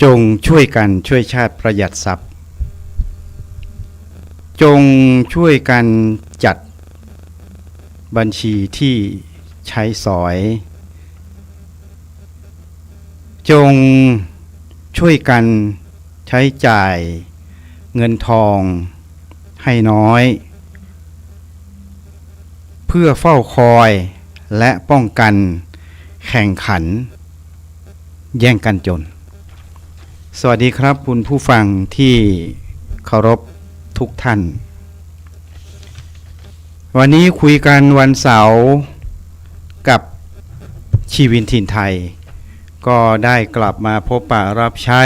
จงช่วยกันช่วยชาติประหยัดทรัพย์จงช่วยกันจัดบัญชีที่ใช้สอยจงช่วยกันใช้จ่ายเงินทองให้น้อยเพื่อเฝ้าคอยและป้องกันแข่งขันแย่งกันจนสวัสดีครับคุณผู้ฟังที่เคารพทุกท่านวันนี้คุยกันวันเสาร์กับชีวินถิ่นไทยก็ได้กลับมาพบปะรับใช้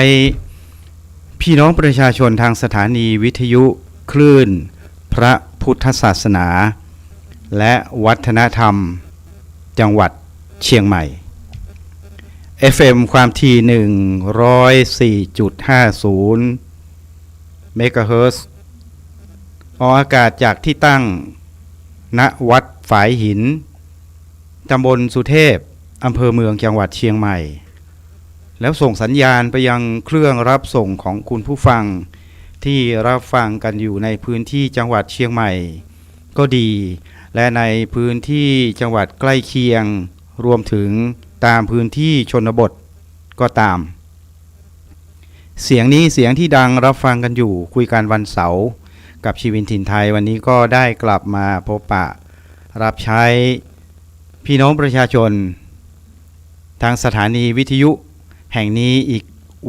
พี่น้องประชาชนทางสถานีวิทยุคลื่นพระพุทธศาสนาและวัฒนธรรมจังหวัดเชียงใหม่ FM ความถี่ 104.50 เมกะเฮิรตซ์ออกอากาศจากที่ตั้งณวัดฝายหินตำบลสุเทพอำเภอเมืองจังหวัดเชียงใหม่แล้วส่งสัญญาณไปยังเครื่องรับส่งของคุณผู้ฟังที่รับฟังกันอยู่ในพื้นที่จังหวัดเชียงใหม่ก็ดีและในพื้นที่จังหวัดใกล้เคียงรวมถึงตามพื้นที่ชนบทก็ตามเสียงนี้เสียงที่ดังรับฟังกันอยู่คุยกันวันเสาร์กับชีวินถิ่นไทยวันนี้ก็ได้กลับมาพบปะรับใช้พี่น้องประชาชนทางสถานีวิทยุแห่งนี้อีก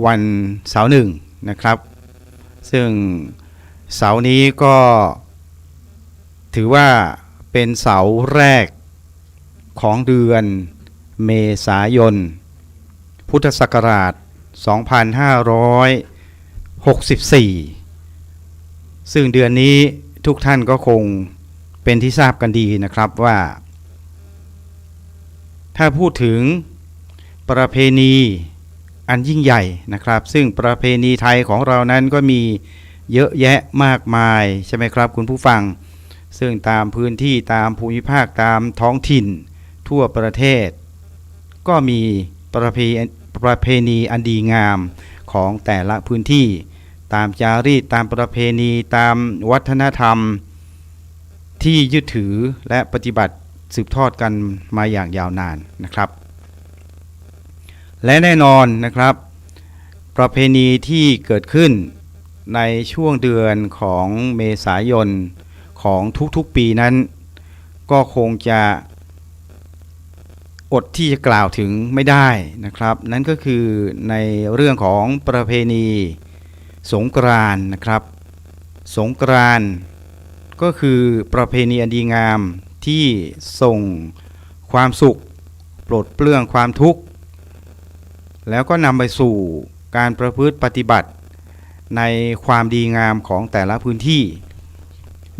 วันเสาร์หนึ่งนะครับซึ่งเสาร์นี้ก็ถือว่าเป็นเสาร์แรกของเดือนเมษายนพุทธศักราช 2564 ซึ่งเดือนนี้ทุกท่านก็คงเป็นที่ทราบกันดีนะครับว่าถ้าพูดถึงประเพณีอันยิ่งใหญ่นะครับซึ่งประเพณีไทยของเรานั้นก็มีเยอะแยะมากมายใช่ไหมครับคุณผู้ฟังซึ่งตามพื้นที่ตามภูมิภาคตามท้องถิ่นทั่วประเทศก็มีประเพณีอันดีงามของแต่ละพื้นที่ตามจารีตตามประเพณีตามวัฒนธรรมที่ยึดถือและปฏิบัติสืบทอดกันมาอย่างยาวนานนะครับและแน่นอนนะครับประเพณีที่เกิดขึ้นในช่วงเดือนของเมษายนของทุกๆปีนั้นก็คงจะอดที่จะกล่าวถึงไม่ได้นะครับนั่นก็คือในเรื่องของประเพณีสงกรานต์นะครับสงกรานต์ก็คือประเพณีอันดีงามที่ส่งความสุขปลดเปลื้องความทุกข์แล้วก็นำไปสู่การประพฤติปฏิบัติในความดีงามของแต่ละพื้นที่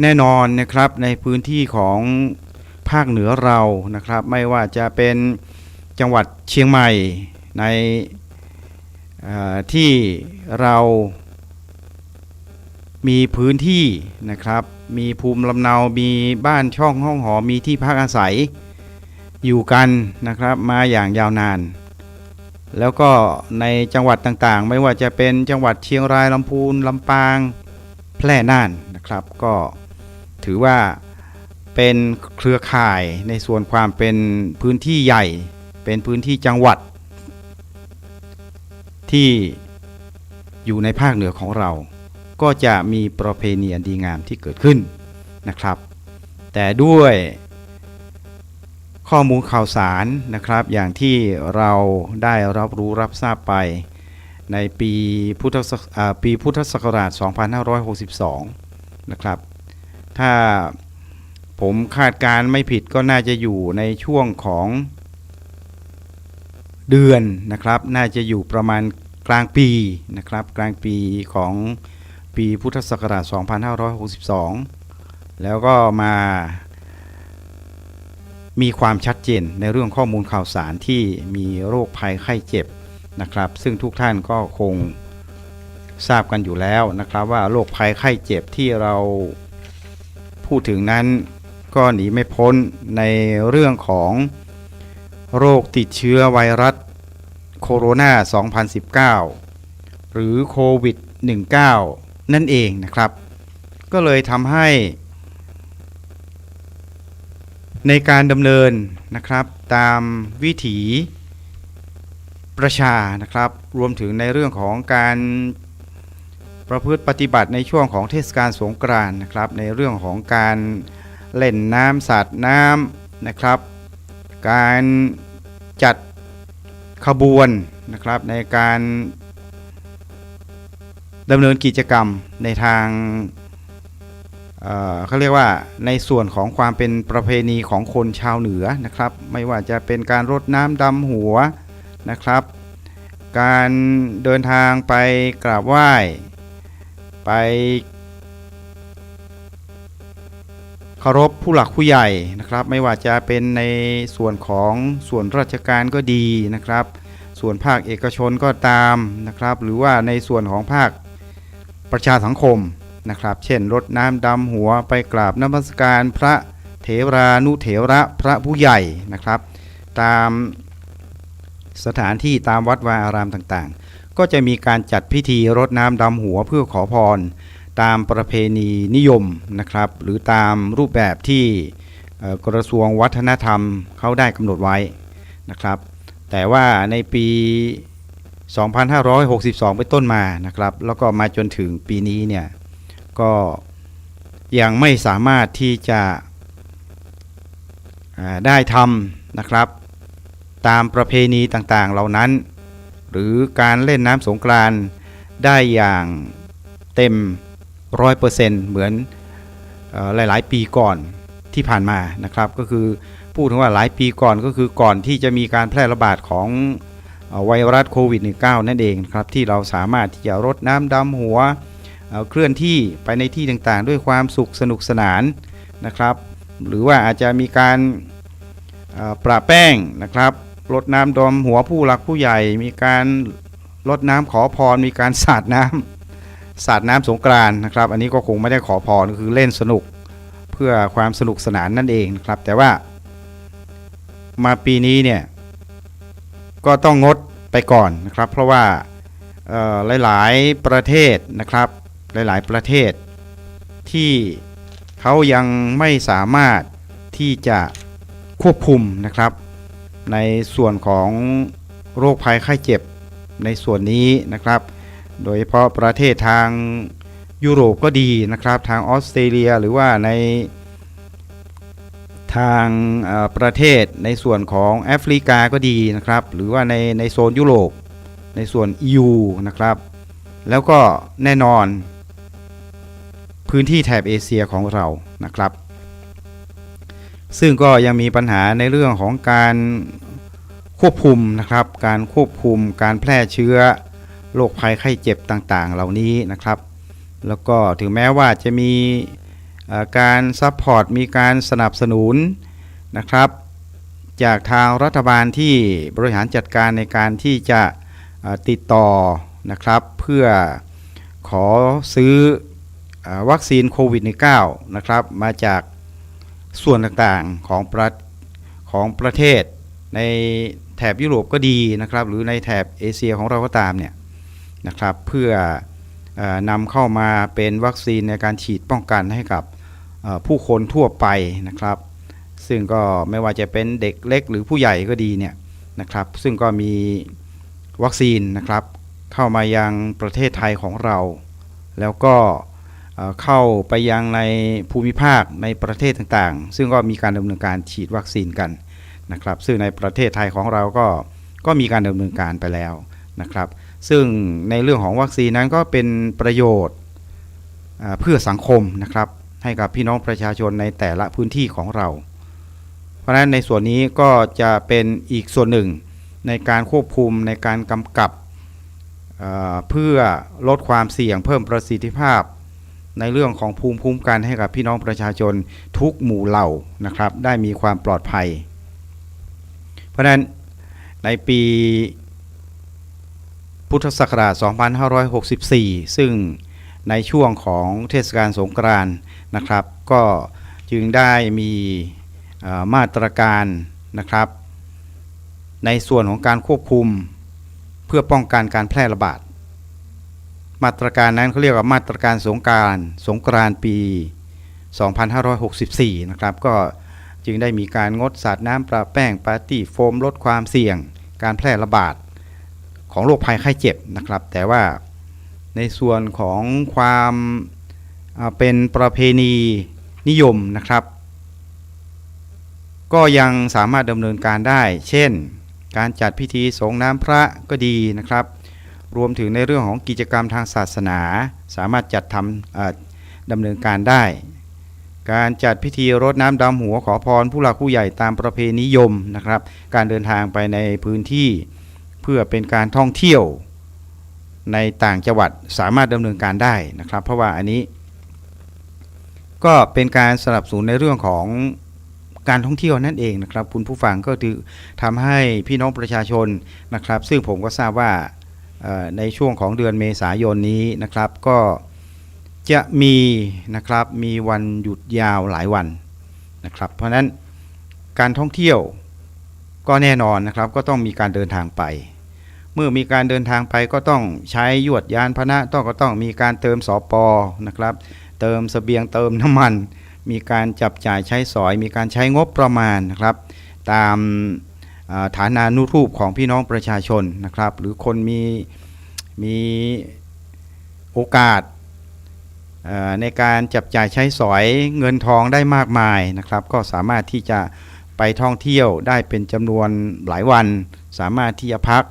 แน่นอนนะครับในพื้นที่ของภาคเหนือเรานะครับไม่ว่าจะเป็นจังหวัดเชียงใหม่ในที่เรามีพื้นที่นะครับมีภูมิลำเนามีบ้านช่องห้องหอมีที่พักอาศัยอยู่กันนะครับมาอย่างยาวนานแล้วก็ในจังหวัดต่างๆไม่ว่าจะเป็นจังหวัดเชียงรายลำพูนลำปางแพร่น่านนะครับก็ถือว่าเป็นเครือข่ายในส่วนความเป็นพื้นที่ใหญ่เป็นพื้นที่จังหวัดที่อยู่ในภาคเหนือของเราก็จะมีประเพณีอันดีงามที่เกิดขึ้นนะครับแต่ด้วยข้อมูลข่าวสารนะครับอย่างที่เราได้รับรู้รับทราบไปในปีพุทธศักราช 2562 นะครับถ้าผมคาดการไม่ผิดก็น่าจะอยู่ในช่วงของเดือนนะครับน่าจะอยู่ประมาณกลางปีนะครับกลางปีของปีพุทธศักราช 2562 แล้วก็มามีความชัดเจนในเรื่องข้อมูลข่าวสารที่มีโรคภัยไข้เจ็บนะครับซึ่งทุกท่านก็คงทราบกันอยู่แล้วนะครับว่าโรคภัยไข้เจ็บที่เราพูดถึงนั้นก็หนีไม่พ้นในเรื่องของโรคติดเชื้อไวรัสโคโรนา 2019 หรือโควิด -19 นั่นเองนะครับก็เลยทำให้ในการดำเนินนะครับตามวิถีประชานะครับรวมถึงในเรื่องของการประพฤติปฏิบัติในช่วงของเทศกาลสงกรานต์นะครับในเรื่องของการเล่นน้ำสาดน้ำนะครับการจัดขบวนนะครับในการดำเนินกิจกรรมในทางเขาเรียกว่าในส่วนของความเป็นประเพณีของคนชาวเหนือนะครับไม่ว่าจะเป็นการรดน้ำดำหัวนะครับการเดินทางไปกราบไหว้ไปเคารพผู้หลักผู้ใหญ่นะครับไม่ว่าจะเป็นในส่วนของส่วนราชการก็ดีนะครับส่วนภาคเอกชนก็ตามนะครับหรือว่าในส่วนของภาคประชาสังคมนะครับเช่นรดน้ำดำหัวไปกราบนมัสการพระเถรานุเถระพระผู้ใหญ่นะครับตามสถานที่ตามวัดวาอารามต่างๆก็จะมีการจัดพิธีรดน้ำดำหัวเพื่อขอพรตามประเพณีนิยมนะครับหรือตามรูปแบบที่กระทรวงวัฒนธรรมเขาได้กำหนดไว้นะครับแต่ว่าในปี2562เป็นต้นมานะครับแล้วก็มาจนถึงปีนี้เนี่ยก็ยังไม่สามารถที่จะได้ทำนะครับตามประเพณีต่างๆเหล่านั้นหรือการเล่นน้ำสงกรานต์ได้อย่างเต็ม 100% เหมือนหลายๆปีก่อนที่ผ่านมานะครับก็คือพูดถึงว่าหลายปีก่อนก็คือก่อนที่จะมีการแพร่ระบาดของไวรัสโควิด -19 นั่นเองครับที่เราสามารถที่จะรดน้ำดำหัวเคลื่อนที่ไปในที่ต่างๆด้วยความสุขสนุกสนานนะครับหรือว่าอาจจะมีการประแป้งนะครับรดน้ำดำหัวผู้หลักผู้ใหญ่มีการรดน้ำขอพรมีการสาดน้ำสงกรานต์นะครับอันนี้ก็คงไม่ได้ขอพรคือเล่นสนุกเพื่อความสนุกสนานนั่นเองครับแต่ว่ามาปีนี้เนี่ยก็ต้องงดไปก่อนนะครับเพราะว่าหลายๆประเทศนะครับหลายๆประเทศที่เขายังไม่สามารถที่จะควบคุมนะครับในส่วนของโรคภัยไข้เจ็บในส่วนนี้นะครับโดยเฉพาะประเทศทางยุโรปก็ดีนะครับทางออสเตรเลียหรือว่าในทางประเทศในส่วนของแอฟริกาก็ดีนะครับหรือว่าในโซนยุโรปในส่วน EU นะครับแล้วก็แน่นอนพื้นที่แถบเอเชียของเรานะครับซึ่งก็ยังมีปัญหาในเรื่องของการควบคุมนะครับการควบคุมการแพร่เชื้อโรคภัยไข้เจ็บต่างๆเหล่านี้นะครับแล้วก็ถึงแม้ว่าจะมีการซัพพอร์ตมีการสนับสนุนนะครับจากทางรัฐบาลที่บริหารจัดการในการที่จะติดต่อนะครับเพื่อขอซื้อวัคซีนโควิด -19 นะครับมาจากส่วนต่างๆของประเทศในแถบยุโรปก็ดีนะครับหรือในแถบเอเชียของเราก็ตามเนี่ยนะครับเพื่อนำเข้ามาเป็นวัคซีนในการฉีดป้องกันให้กับผู้คนทั่วไปนะครับซึ่งก็ไม่ว่าจะเป็นเด็กเล็กหรือผู้ใหญ่ก็ดีเนี่ยนะครับซึ่งก็มีวัคซีนนะครับเข้ามายังประเทศไทยของเราแล้วก็เข้าไปยังในภูมิภาคในประเทศต่างๆซึ่งก็มีการดำเนินการฉีดวัคซีนกันนะครับซึ่งในประเทศไทยของเราก็มีการดำเนินการไปแล้วนะครับซึ่งในเรื่องของวัคซีนนั้นก็เป็นประโยชน์เพื่อสังคมนะครับให้กับพี่น้องประชาชนในแต่ละพื้นที่ของเราเพราะฉะนั้นในส่วนนี้ก็จะเป็นอีกส่วนหนึ่งในการควบคุมในการกำกับเพื่อลดความเสี่ยงเพิ่มประสิทธิภาพในเรื่องของภูมิคุ้มกันให้กับพี่น้องประชาชนทุกหมู่เหล่านะครับได้มีความปลอดภัยเพราะฉะนั้นในปีพุทธศักราช 2564 ซึ่งในช่วงของเทศกาลสงกรานต์นะครับก็จึงได้มีมาตรการนะครับในส่วนของการควบคุมเพื่อป้องกันการแพร่ระบาด มาตรการนั้นเขาเรียกว่ามาตรการสงกรานต์ปี 2564 นะครับก็จึงได้มีการงดสาดน้ำประแป้งปาร์ตี้โฟมลดความเสี่ยงการแพร่ระบาดของโรคภัยไข้เจ็บนะครับแต่ว่าในส่วนของความเป็นประเพณีนิยมนะครับก็ยังสามารถดำเนินการได้เช่นการจัดพิธีสงน้ำพระก็ดีนะครับรวมถึงในเรื่องของกิจกรรมทางศาสนาสามารถจัดทำดำเนินการได้การจัดพิธีรดน้ำดำหัวขอพรผู้หลักผู้ใหญ่ตามประเพณีนิยมนะครับการเดินทางไปในพื้นที่เพื่อเป็นการท่องเที่ยวในต่างจังหวัดสามารถดำเนินการได้นะครับเพราะว่าอันนี้ก็เป็นการสนับสนุนในเรื่องของการท่องเที่ยวนั่นเองนะครับคุณผู้ฟังก็คือทำให้พี่น้องประชาชนนะครับซึ่งผมก็ทราบว่าในช่วงของเดือนเมษายนนี้นะครับก็จะมีนะครับมีวันหยุดยาวหลายวันนะครับเพราะฉะนั้นการท่องเที่ยวก็แน่นอนนะครับก็ต้องมีการเดินทางไปเมื่อมีการเดินทางไปก็ต้องใช้ยวดยานพาหนะก็ต้องมีการเติมสป.นะครับเติมเสบียงเติมน้ำมันมีการจับจ่ายใช้สอยมีการใช้งบประมาณนะครับตามฐานานุรูปของพี่น้องประชาชนนะครับหรือคนมีโอกาสในการจับจ่ายใช้สอยเงินทองได้มากมายนะครับก็สามารถที่จะไปท่องเที่ยวได้เป็นจำนวนหลายวันสามารถที่จะพัก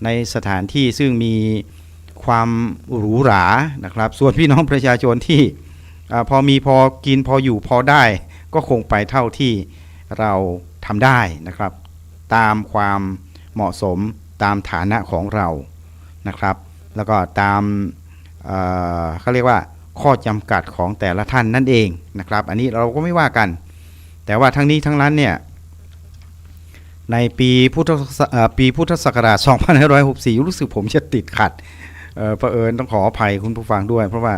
ในสถานที่ซึ่งมีความหรูหรานะครับส่วนพี่น้องประชาชนที่พอมีพอกินพออยู่พอได้ก็คงไปเท่าที่เราทำได้นะครับตามความเหมาะสมตามฐานะของเรานะครับแล้วก็ตามเขาเรียกว่าข้อจำกัดของแต่ละท่านนั่นเองนะครับอันนี้เราก็ไม่ว่ากันแต่ว่าทั้งนี้ทั้งนั้นเนี่ยในปีพุทธศักราช 2564 รู้สึกผมจะติดขัดเผอิญต้องขออภัยคุณผู้ฟังด้วยเพราะว่า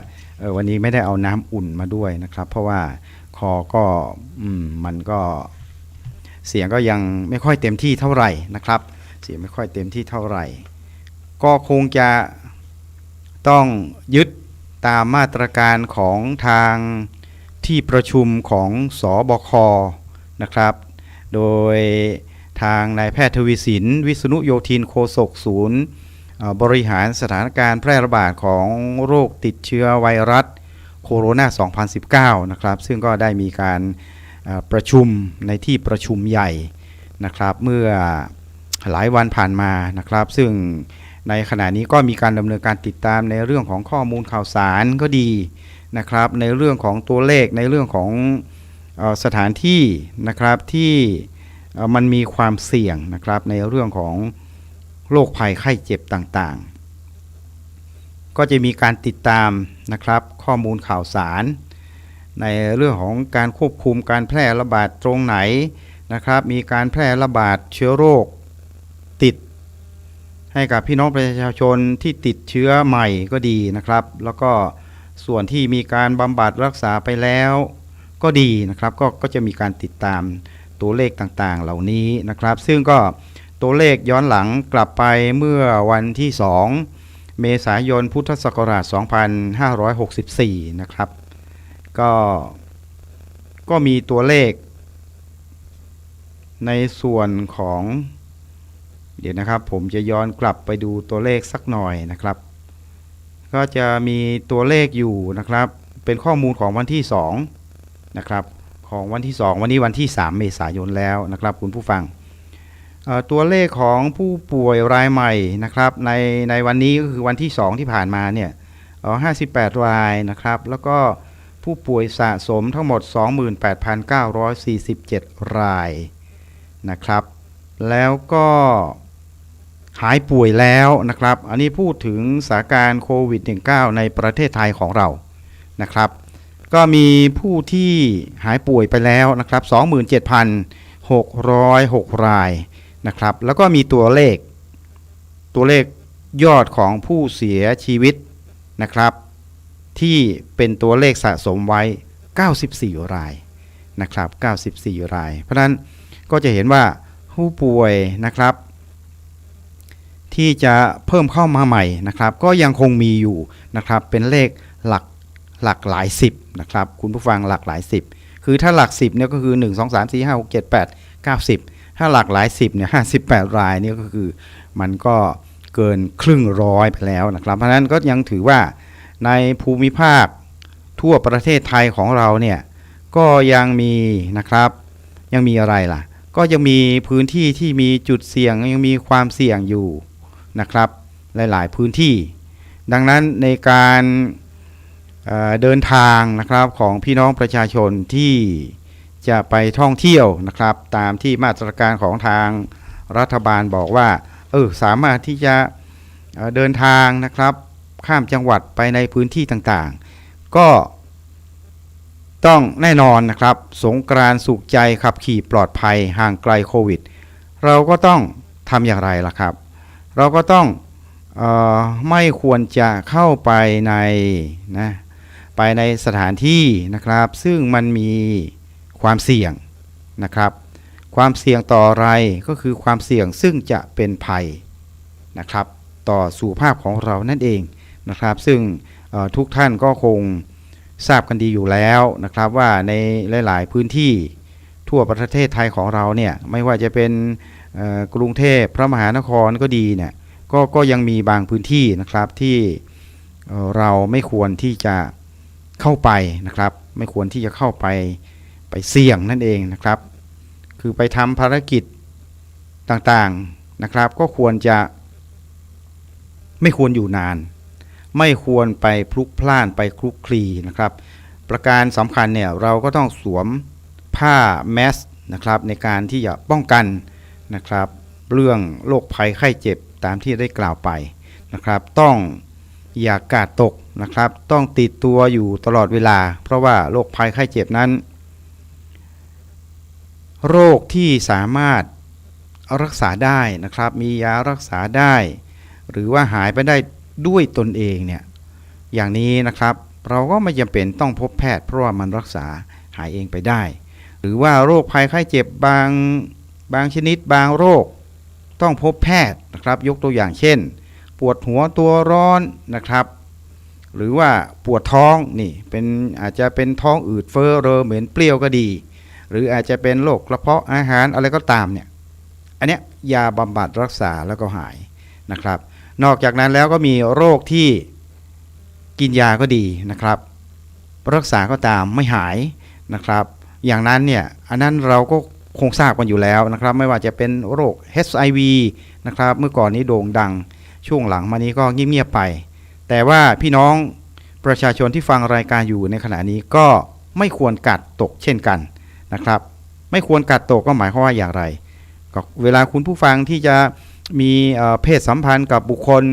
วันนี้ไม่ได้เอาน้ำอุ่นมาด้วยนะครับเพราะว่าคอก็มันก็เสียงก็ยังไม่ค่อยเต็มที่เท่าไหร่นะครับเสียงไม่ค่อยเต็มที่เท่าไหร่ก็คงจะต้องยึดตามมาตรการของทางที่ประชุมของสบคนะครับโดยทางนายแพทย์ทวีสินวิษณุโยธินโฆษกศูนย์บริหารสถานการณ์แพร่ระบาดของโรคติดเชื้อไวรัสโคโรนา 2019 นะครับซึ่งก็ได้มีการประชุมในที่ประชุมใหญ่นะครับเมื่อหลายวันผ่านมานะครับซึ่งในขณะนี้ก็มีการดำเนินการติดตามในเรื่องของข้อมูลข่าวสารก็ดีนะครับในเรื่องของตัวเลขในเรื่องของสถานที่นะครับที่มันมีความเสี่ยงนะครับในเรื่องของโรคภัยไข้เจ็บต่างๆก็จะมีการติดตามนะครับข้อมูลข่าวสารในเรื่องของการควบคุมการแพร่ระบาดตรงไหนนะครับมีการแพร่ระบาดเชื้อโรคติดให้กับพี่น้องประชาชนที่ติดเชื้อใหม่ก็ดีนะครับแล้วก็ส่วนที่มีการบำบัดรักษาไปแล้วก็ดีนะครับก็จะมีการติดตามตัวเลขต่างๆเหล่านี้นะครับซึ่งก็ตัวเลขย้อนหลังกลับไปเมื่อวันที่2เมษายนพุทธศักราช 2564 นะครับก็มีตัวเลขในส่วนของเดี๋ยวนะครับผมจะย้อนกลับไปดูตัวเลขสักหน่อยนะครับก็จะมีตัวเลขอยู่นะครับเป็นข้อมูลของวันที่2นะครับของวันที่2วันนี้วันที่3เมษายนแล้วนะครับคุณผู้ฟังตัวเลขของผู้ป่วยรายใหม่นะครับในวันนี้ก็คือวันที่2ที่ผ่านมาเนี่ย58รายนะครับแล้วก็ผู้ป่วยสะสมทั้งหมด 28,947 รายนะครับแล้วก็หายป่วยแล้วนะครับอันนี้พูดถึงสถานการณ์โควิด -19 ในประเทศไทยของเรานะครับก็มีผู้ที่หายป่วยไปแล้วนะครับ 27,606 รายนะครับแล้วก็มีตัวเลขยอดของผู้เสียชีวิตนะครับที่เป็นตัวเลขสะสมไว้94รายนะครับ94รายเพราะฉะนั้นก็จะเห็นว่าผู้ป่วยนะครับ ที่จะเพิ่มเข้ามาใหม่นะครับก็ยังคงมีอยู่นะครับเป็นเลขหลักหลายสิบนะครับคุณผู้ฟังหลักหลายสิบคือถ้าหลัก10เนี่ยก็คือ1 2 3 4 5 6 7 8 9 10ถ้าหลักหลาย10เนี่ย58รายนี่ก็คือมันก็เกินครึ่งร้อยไปแล้วนะครับเพราะฉะนั้นก็ยังถือว่าในภูมิภาคทั่วประเทศไทยของเราเนี่ยก็ยังมีนะครับยังมีอะไรล่ะก็ยังมีพื้นที่ที่มีจุดเสี่ยงยังมีความเสี่ยงอยู่นะครับหลายๆพื้นที่ดังนั้นในการเดินทางนะครับของพี่น้องประชาชนที่จะไปท่องเที่ยวนะครับตามที่มาตรการของทางรัฐบาลบอกว่าสามารถที่จะเดินทางนะครับข้ามจังหวัดไปในพื้นที่ต่างๆก็ต้องแน่นอนนะครับสงกรานต์สุขใจขับขี่ปลอดภัยห่างไกลโควิดเราก็ต้องทำอย่างไรล่ะครับเราก็ต้องไม่ควรจะเข้าไปในสถานที่นะครับซึ่งมันมีความเสี่ยงนะครับความเสี่ยงต่ออะไรก็คือความเสี่ยงซึ่งจะเป็นภัยนะครับต่อสุขภาพของเรานั่นเองนะครับซึ่งทุกท่านก็คงทราบกันดีอยู่แล้วนะครับว่าในหลายๆพื้นที่ทั่วประเทศไทยของเราเนี่ยไม่ว่าจะเป็นกรุงเทพพระมหานครก็ดีเนี่ยก็ยังมีบางพื้นที่นะครับที่เราไม่ควรที่จะเข้าไปนะครับไม่ควรที่จะเข้าไปเสี่ยงนั่นเองนะครับคือไปทำภารกิจต่างๆนะครับก็ควรจะไม่ควรอยู่นานไม่ควรไปพลุกพล่านไปคลุกคลีนะครับประการสำคัญเนี่ยเราก็ต้องสวมผ้าแมสนะครับในการที่จะป้องกันนะครับเรื่องโรคภัยไข้เจ็บตามที่ได้กล่าวไปนะครับต้องอย่ากาดตกนะครับต้องติดตัวอยู่ตลอดเวลาเพราะว่าโรคภัยไข้เจ็บนั้นโรคที่สามารถรักษาได้นะครับมียารักษาได้หรือว่าหายไปได้ด้วยตนเองเนี่ยอย่างนี้นะครับเราก็ไม่จำเป็นต้องพบแพทย์เพราะว่ามันรักษาหายเองไปได้หรือว่าโรคภัยไข้เจ็บบางชนิดบางโรคต้องพบแพทย์นะครับยกตัวอย่างเช่นปวดหัวตัวร้อนนะครับหรือว่าปวดท้องนี่อาจจะเป็นท้องอืดเฟ้อเรอเหม็นเปรี้ยวก็ดีหรืออาจจะเป็นโรคกระเพาะอาหารอะไรก็ตามเนี่ยอันเนี้ยยาบำบัดรักษาแล้วก็หายนะครับนอกจากนั้นแล้วก็มีโรคที่กินยาก็ดีนะครับรักษาก็ตามไม่หายนะครับอย่างนั้นเนี่ยอันนั้นเราก็คงทราบกันอยู่แล้วนะครับไม่ว่าจะเป็นโรค HIV นะครับเมื่อก่อนนี้โด่งดังช่วงหลังมานี้ก็เงียบๆไปแต่ว่าพี่น้องประชาชนที่ฟังรายการอยู่ในขณะนี้ก็ไม่ควรกัดตกเช่นกันนะครับไม่ควรกัดตกก็หมายความว่าอย่างไรก็เวลาคุณผู้ฟังที่จะมีเพศสัมพันธ์กับบุคคล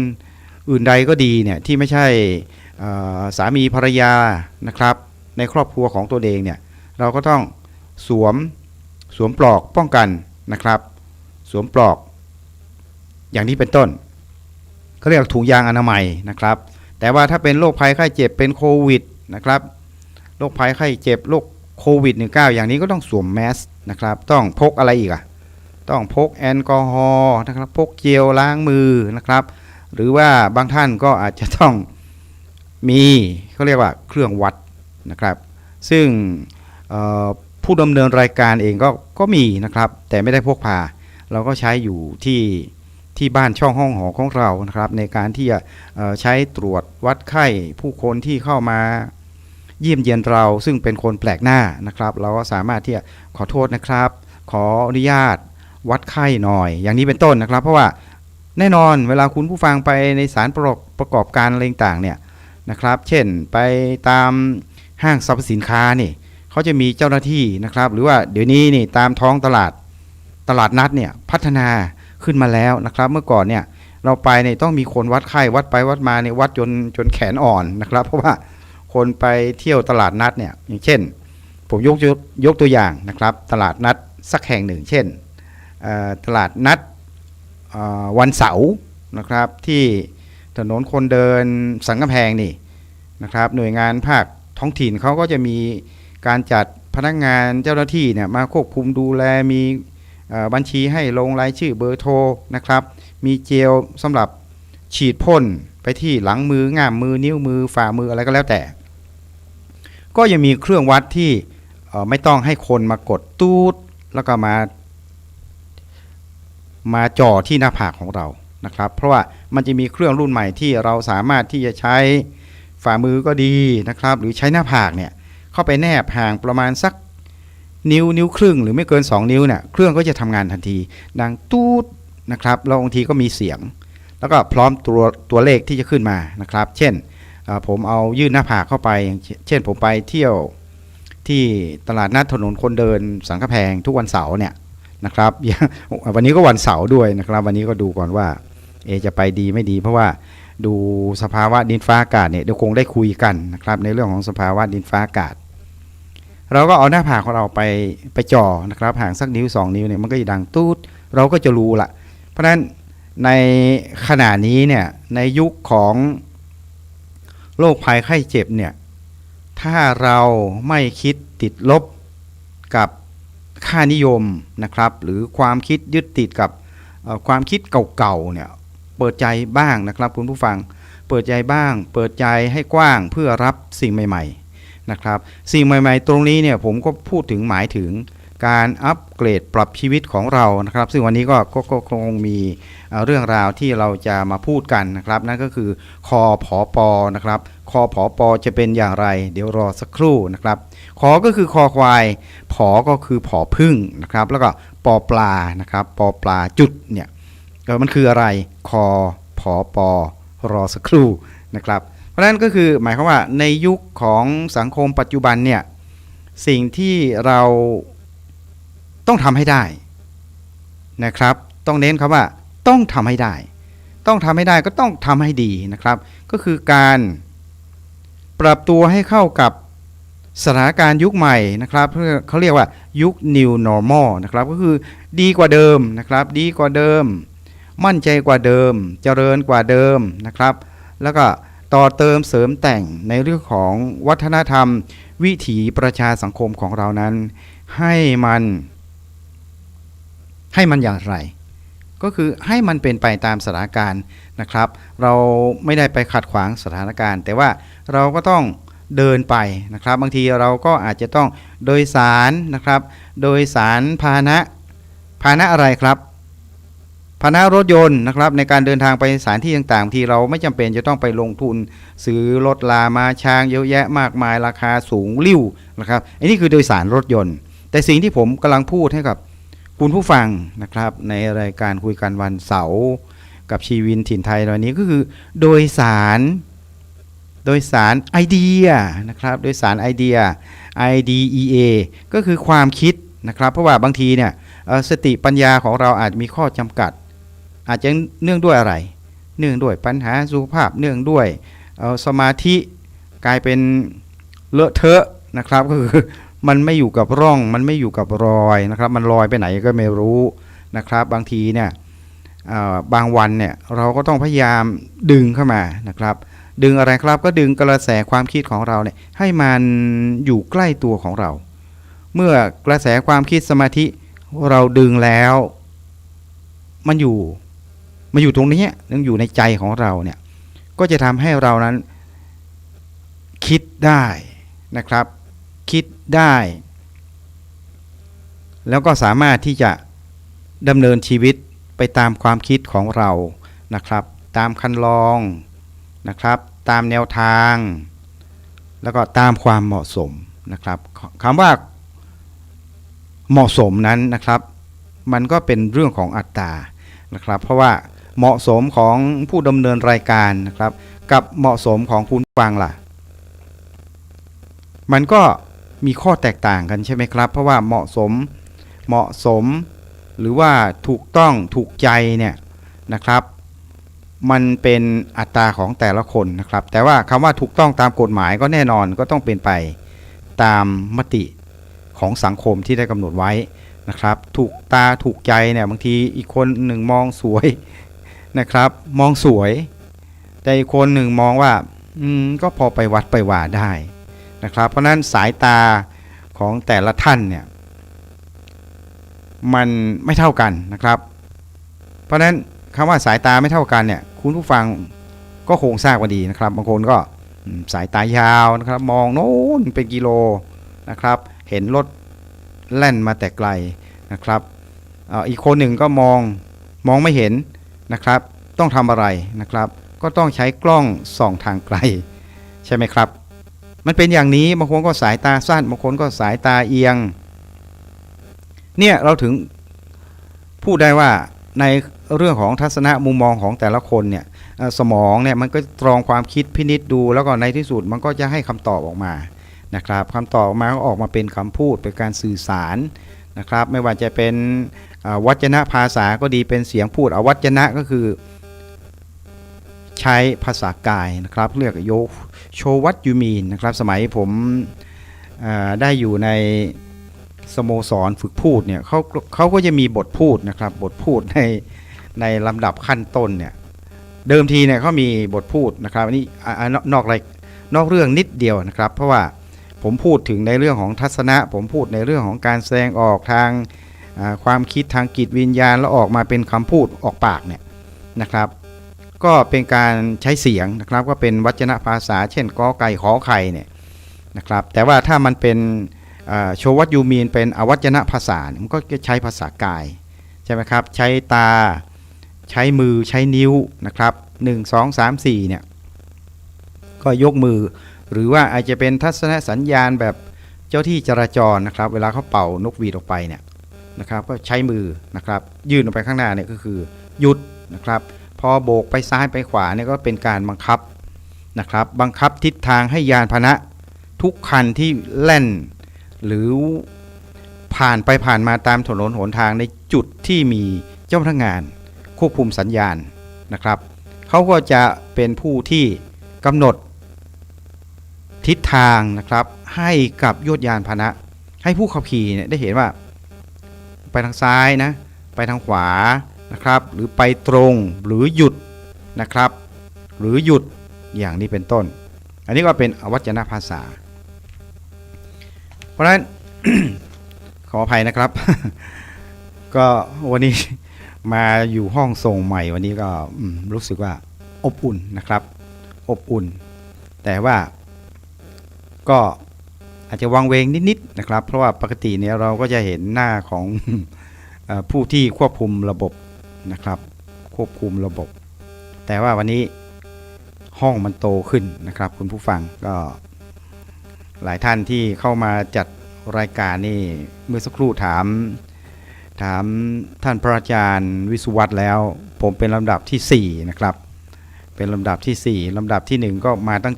อื่นใดก็ดีเนี่ยที่ไม่ใช่สามีภรรยานะครับในครอบครัวของตัวเองเนี่ยเราก็ต้องสวมปลอกป้องกันนะครับสวมปลอกอย่างนี้เป็นต้นเขาเรียกถุงยางอนามัยนะครับแต่ว่าถ้าเป็นโรคภัยไข้เจ็บเป็นโควิดนะครับโรคภัยไข้เจ็บโรคโควิด-19 อย่างนี้ก็ต้องสวมแมสนะครับต้องพกอะไรอีกต้องพกแอลกอฮอล์นะครับพกเจลล้างมือนะครับหรือว่าบางท่านก็อาจจะต้องมีเขาเรียกว่าเครื่องวัดนะครับซึ่งผู้ดำเนินรายการเองก็มีนะครับแต่ไม่ได้พกพาเราก็ใช้อยู่ที่บ้านช่องห้องหอของเรานะครับในการที่จะใช้ตรวจวัดไข้ผู้คนที่เข้ามาเยี่ยมเยียนเราซึ่งเป็นคนแปลกหน้านะครับเราก็สามารถที่จะขอโทษนะครับขออนุญาตวัดไข้หน่อยอย่างนี้เป็นต้นนะครับเพราะว่าแน่นอนเวลาคุณผู้ฟังไปในสถานประกอบการอะไรต่างเนี่ยนะครับเช่นไปตามห้างสรรพสินค้านี่เขาจะมีเจ้าหน้าที่นะครับหรือว่าเดี๋ยวนี้นี่ตามท้องตลาดนัดเนี่ยพัฒนาขึ้นมาแล้วนะครับเมื่อก่อนเนี่ยเราไปเนี่ยต้องมีคนวัดไข้วัดไปวัดมาเนี่ยวัดจนแขนอ่อนนะครับเพราะว่าคนไปเที่ยวตลาดนัดเนี่ยอย่างเช่นผมยกตัวอย่างนะครับตลาดนัดสักแห่งหนึ่งเช่นตลาดนัดวันเสาร์นะครับที่ถนนคนเดินสันกำแพงนี่นะครับหน่วยงานภาคท้องถิ่นเขาก็จะมีการจัดพนักงานเจ้าหน้าที่เนี่ยมาควบคุมดูแลมีบัญชีให้ลงรายชื่อเบอร์โทรนะครับ มีเจลสำหรับฉีดพ่นไปที่หลังมือง่ามมือนิ้วมือฝ่ามืออะไรก็แล้วแต่ก็ยังมีเครื่องวัดที่ไม่ต้องให้คนมากดตูดแล้วก็มาจ่อที่หน้าผากของเรานะครับเพราะว่ามันจะมีเครื่องรุ่นใหม่ที่เราสามารถที่จะใช้ฝ่ามือก็ดีนะครับหรือใช้หน้าผากเนี่ยเข้าไปแนบห่างประมาณสักนิ้วครึ่งหรือไม่เกิน2นิ้วเนี่ยเครื่องก็จะทำงานทันทีดังตูดนะครับแล้วบางทีก็มีเสียงแล้วก็พร้อมตัวเลขที่จะขึ้นมานะครับเช่นผมเอายื่นหน้าผากเข้าไปเช่นผมไปเที่ยวที่ตลาดนัดถนนคนเดินสังกะแพงทุกวันเสาร์เนี่ยนะครับวันนี้ก็วันเสาร์ด้วยนะครับวันนี้ก็ดูก่อนว่าจะไปดีไม่ดีเพราะว่าดูสภาวะดินฟ้าอากาศเนี่ยเดี๋ยวคงได้คุยกันนะครับในเรื่องของสภาวะดินฟ้าอากาศเราก็เอาหน้าผากของเราไปจ่อนะครับห่างสักนิ้ว2นิ้วเนี่ยมันก็จะดังตูดเราก็จะรู้ละเพราะฉะนั้นในขณะนี้เนี่ยในยุคของโรคภัยไข้เจ็บเนี่ยถ้าเราไม่คิดติดลบกับค่านิยมนะครับหรือความคิดยึดติดกับความคิดเก่าๆเนี่ยเปิดใจบ้างนะครับคุณผู้ฟังเปิดใจบ้างเปิดใจให้กว้างเพื่อรับสิ่งใหม่ๆนะครับสิ่งใหม่ๆตรงนี้เนี่ยผมก็พูดถึงหมายถึงการอัปเกรดปรับชีวิตของเรานะครับซึ่งวันนี้ก็คงมีเรื่องราวที่เราจะมาพูดกันนะครับนั่นก็คือคอผอปอนะครับคอผอปอจะเป็นอย่างไรเดี๋ยวรอสักครู่นะครับคอก็คือคอควายผอก็คือผอพึ่งนะครับแล้วก็ปอปลานะครับปอปลาจุดเนี่ยมันคืออะไรคอผอปอรอสักครู่นะครับเพราะฉะนั้นก็คือหมายความว่าในยุคของสังคมปัจจุบันเนี่ยสิ่งที่เราต้องทำให้ได้นะครับต้องเน้นคำว่าต้องทำให้ได้ต้องทำให้ได้ก็ต้องทำให้ดีนะครับก็คือการปรับตัวให้เข้ากับสถานการณ์ยุคใหม่นะครับเขาเรียกว่ายุค New Normal นะครับก็คือดีกว่าเดิมนะครับดีกว่าเดิมมั่นใจกว่าเดิมเจริญกว่าเดิมนะครับแล้วก็ต่อเติมเสริมแต่งในเรื่องของวัฒนธรรมวิถีประชาสังคมของเรานั้นให้มันอย่างไรก็คือให้มันเป็นไปตามสถานการณ์นะครับเราไม่ได้ไปขัดขวางสถานการณ์แต่ว่าเราก็ต้องเดินไปนะครับบางทีเราก็อาจจะต้องโดยสารนะครับโดยสารพาหนะอะไรครับพาหนะรถยนต์นะครับในการเดินทางไปสถานที่ต่างๆที่เราไม่จำเป็นจะต้องไปลงทุนซื้อรถลามาช้างเยอะแยะมากมายราคาสูงลิ่วนะครับอันนี้คือโดยสารรถยนต์แต่สิ่งที่ผมกำลังพูดให้กับคุณผู้ฟังนะครับในรายการคุยกันวันเสาร์กับชีวินถิ่นไทยวันนี้ก็คือโดยสารไอเดียนะครับโดยสารไอเดีย IDEA ก็คือความคิดนะครับเพราะว่าบางทีเนี่ยสติปัญญาของเราอาจมีข้อจำกัดอาจจะเนื่องด้วยอะไรเนื่องด้วยปัญหาสุขภาพเนื่องด้วยสมาธิกลายเป็นเลอะเทอะนะครับก็คือมันไม่อยู่กับร่องมันไม่อยู่กับรอยนะครับมันลอยไปไหนก็ไม่รู้นะครับบางทีเนี่ยบางวันเนี่ยเราก็ต้องพยายามดึงเข้ามานะครับดึงอะไรครับก็ดึงกระแสความคิดของเราเนี่ยให้มันอยู่ใกล้ตัวของเราเมื่อกระแสความคิดสมาธิเราดึงแล้วมันอยู่ตรงนี้ยังอยู่ในใจของเราเนี่ยก็จะทำให้เรานั้นคิดได้นะครับคิดได้แล้วก็สามารถที่จะดำเนินชีวิตไปตามความคิดของเรานะครับตามคันลองนะครับตามแนวทางแล้วก็ตามความเหมาะสมนะครับคำว่าเหมาะสมนั้นนะครับมันก็เป็นเรื่องของอัตตานะครับเพราะว่าเหมาะสมของผู้ดำเนินรายการนะครับกับเหมาะสมของคุณฟังล่ะมันก็มีข้อแตกต่างกันใช่ไหมครับเพราะว่าเหมาะสมหรือว่าถูกต้องถูกใจเนี่ยนะครับมันเป็นอัตราของแต่ละคนนะครับแต่ว่าคำว่าถูกต้องตามกฎหมายก็แน่นอนก็ต้องเป็นไปตามมติของสังคมที่ได้กำหนดไว้นะครับถูกตาถูกใจเนี่ยบางทีอีกคนหนึ่งมองสวยนะครับมองสวยแต่อีกคนหนึ่งมองว่าก็พอไปวัดไปว่าได้นะครับเพราะนั้นสายตาของแต่ละท่านเนี่ยมันไม่เท่ากันนะครับเพราะนั้น คำว่าสายตาไม่เท่ากันเนี่ยคุณผู้ฟังก็คงทราบกันดีนะครับบางคนก็สายตายาวนะครับมองโน้นเป็นกิโลนะครับเห็นรถแล่นมาแต่ไกลนะครับอีกคนหนึ่งก็มองไม่เห็นนะครับต้องทำอะไรนะครับก็ต้องใช้กล้องส่องทางไกลใช่ไหมครับมันเป็นอย่างนี้บางคนก็สายตาสั้นบางคนก็สายตาเอียงเนี่ยเราถึงพูดได้ว่าในเรื่องของทัศนะมุมมองของแต่ละคนเนี่ยสมองเนี่ยมันก็ตรองความคิดพินิจดูแล้วก็ในที่สุดมันก็จะให้คำตอบออกมานะครับคำตอบออกมาก็ออกมาเป็นคำพูดเป็นการสื่อสารนะครับไม่ว่าจะเป็นวจนะภาษาก็ดีเป็นเสียงพูดอวัจนะก็คือใช้ภาษากายนะครับเรียกโชวัตยูมีนนะครับสมัยผมได้อยู่ในสโมสรฝึกพูดเนี่ยเขาก็จะมีบทพูดนะครับบทพูดในลำดับขั้นต้นเนี่ยเดิมทีเนี่ยเขามีบทพูดนะครับอันนี้นอกเรื่องนิดเดียวนะครับเพราะว่าผมพูดถึงในเรื่องของทัศนะผมพูดในเรื่องของการแสดงออกทางความคิดทางจิตวิญญาณแล้วออกมาเป็นคำพูดออกปากเนี่ยนะครับก็เป็นการใช้เสียงนะครับก็เป็นวจนะภาษาเช่นกอไก่ขอไข่เนี่ยนะครับแต่ว่าถ้ามันเป็นโชวัตยูมีนเป็นอวัจนะภาษามันก็ใช้ภาษากายใช่ไหมครับใช้ตาใช้มือใช้นิ้วนะครับ1 2 3 4เนี่ยก็ยกมือหรือว่าอาจจะเป็นทัศนสัญญาณแบบเจ้าที่จราจรนะครับเวลาเขาเป่านกหวีดออกไปเนี่ยนะครับก็ใช้มือนะครับยื่นออกไปข้างหน้าเนี่ยก็คือหยุดนะครับพอโบกไปซ้ายไปขวาเนี่ยก็เป็นการบังคับนะครับบังคับทิศทางให้ยานพาหนะทุกคันที่แล่นหรือผ่านไปผ่านมาตามถนนหนทางในจุดที่มีเจ้าพนักงานควบคุมสัญญาณนะครับเขาก็จะเป็นผู้ที่กำหนดทิศทางนะครับให้กับยวดยานพาหนะให้ผู้ขับขี่เนี่ยได้เห็นว่าไปทางซ้ายนะไปทางขวานะครับหรือไปตรงหรือหยุดนะครับหรือหยุดอย่างนี้เป็นต้นอันนี้ก็เป็นอวัจนภาษาเพราะฉะนั้น ขออภัยนะครับ ก็วันนี้มาอยู่ห้องส่งใหม่วันนี้ก็รู้สึกว่าอบอุ่นนะครับอบอุ่นแต่ว่าก็อาจจะวังเวงนิดๆนะครับเพราะว่าปกติเนี่ยเราก็จะเห็นหน้าของ ผู้ที่ควบคุมระบบนะครับควบคุมระบบแต่ว่าวันนี้ห้องมันโตขึ้นนะครับคุณผู้ฟังก็หลายท่านที่เข้ามาจัดรายการนี่เมื่อสักครู่ถามท่านพระอาจารย์วิสุวัตรแล้วผมเป็นลำดับที่4นะครับเป็นลำดับที่4ลำดับที่1ก็มาตั้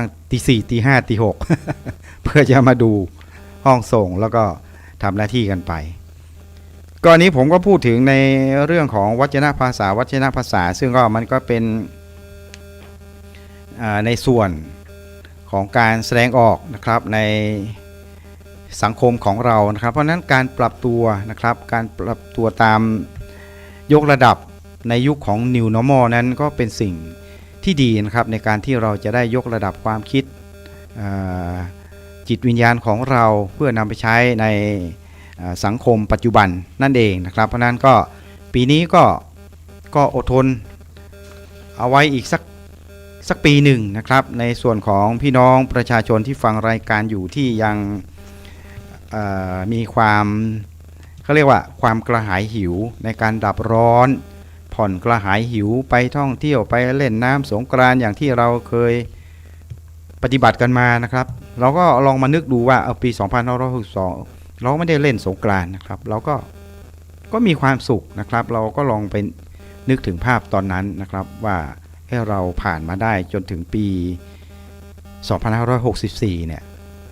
งตี4ตี5ตี6 เพื่อจะมาดูห้องส่งแล้วก็ทำหน้าที่กันไปก่อนนี้ผมก็พูดถึงในเรื่องของวจนะภาษาซึ่งก็มันก็เป็นในส่วนของการแสดงออกนะครับในสังคมของเรานะครับเพราะนั้นการปรับตัวนะครับการปรับตัวตามยกระดับในยุคของ New Normal นั้นก็เป็นสิ่งที่ดีนะครับในการที่เราจะได้ยกระดับความคิดจิตวิญญาณของเราเพื่อนำไปใช้ในสังคมปัจจุบันนั่นเองนะครับเพราะนั้นก็ปีนี้ก็อดทนเอาไว้อีกสักปีหนึ่งนะครับในส่วนของพี่น้องประชาชนที่ฟังรายการอยู่ที่ยังมีความเขาเรียกว่าความกระหายหิวในการดับร้อนผ่อนกระหายหิวไปท่องเที่ยวไปเล่นน้ำสงกรานต์อย่างที่เราเคยปฏิบัติกันมานะครับเราก็ลองมานึกดูว่าปี2562เราไม่ได้เล่นสงกรานต์นะครับเราก็มีความสุขนะครับเราก็ลองไปนึกถึงภาพตอนนั้นนะครับว่าให้เราผ่านมาได้จนถึงปี2564เนี่ย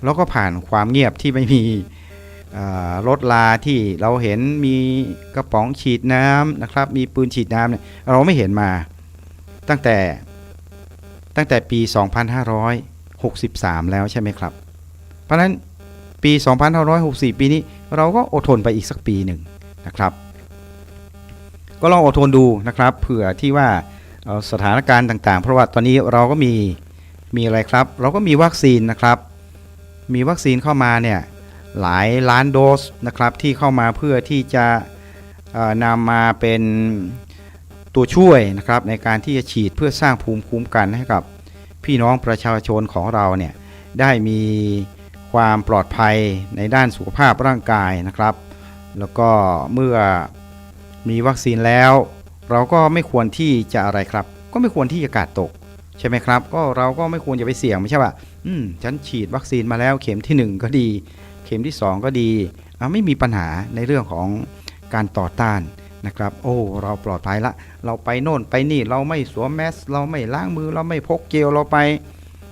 เราก็ผ่านความเงียบที่ไม่มีรถลาที่เราเห็นมีกระป๋องฉีดน้ำนะครับมีปืนฉีดน้ำเนี่ยเราไม่เห็นมาตั้งแต่ปี2563แล้วใช่ไหมครับเพราะฉะนั้นปี2564ปีนี้เราก็อดทนไปอีกสักปีหนึ่งนะครับก็ลองอดทนดูนะครับเผื่อที่ว่าสถานการณ์ต่างๆเพราะว่าตอนนี้เราก็มีอะไรครับเราก็มีวัคซีนนะครับมีวัคซีนเข้ามาเนี่ยหลายล้านโดสนะครับที่เข้ามาเพื่อที่จะนำมาเป็น ตัวช่วยนะครับในการที่จะฉีดเพื่อสร้างภูมิคุ้มกันให้กับพี่น้องประชาชนของเราเนี่ยได้มีความปลอดภัยในด้านสุขภาพร่างกายนะครับแล้วก็เมื่อมีวัคซีนแล้วเราก็ไม่ควรที่จะอะไรครับก็ไม่ควรที่จะกาดตกใช่ไหมครับก็เราก็ไม่ควรจะไปเสี่ยงไม่ใช่ว่าฉันฉีดวัคซีนมาแล้วเข็มที่1ก็ดีเข็มที่2ก็ดีไม่มีปัญหาในเรื่องของการต่อต้านนะครับโอ้เราปลอดภัยละเราไปโน่นไปนี่เราไม่สวมแมสเราไม่ล้างมือเราไม่พกเจลเราไป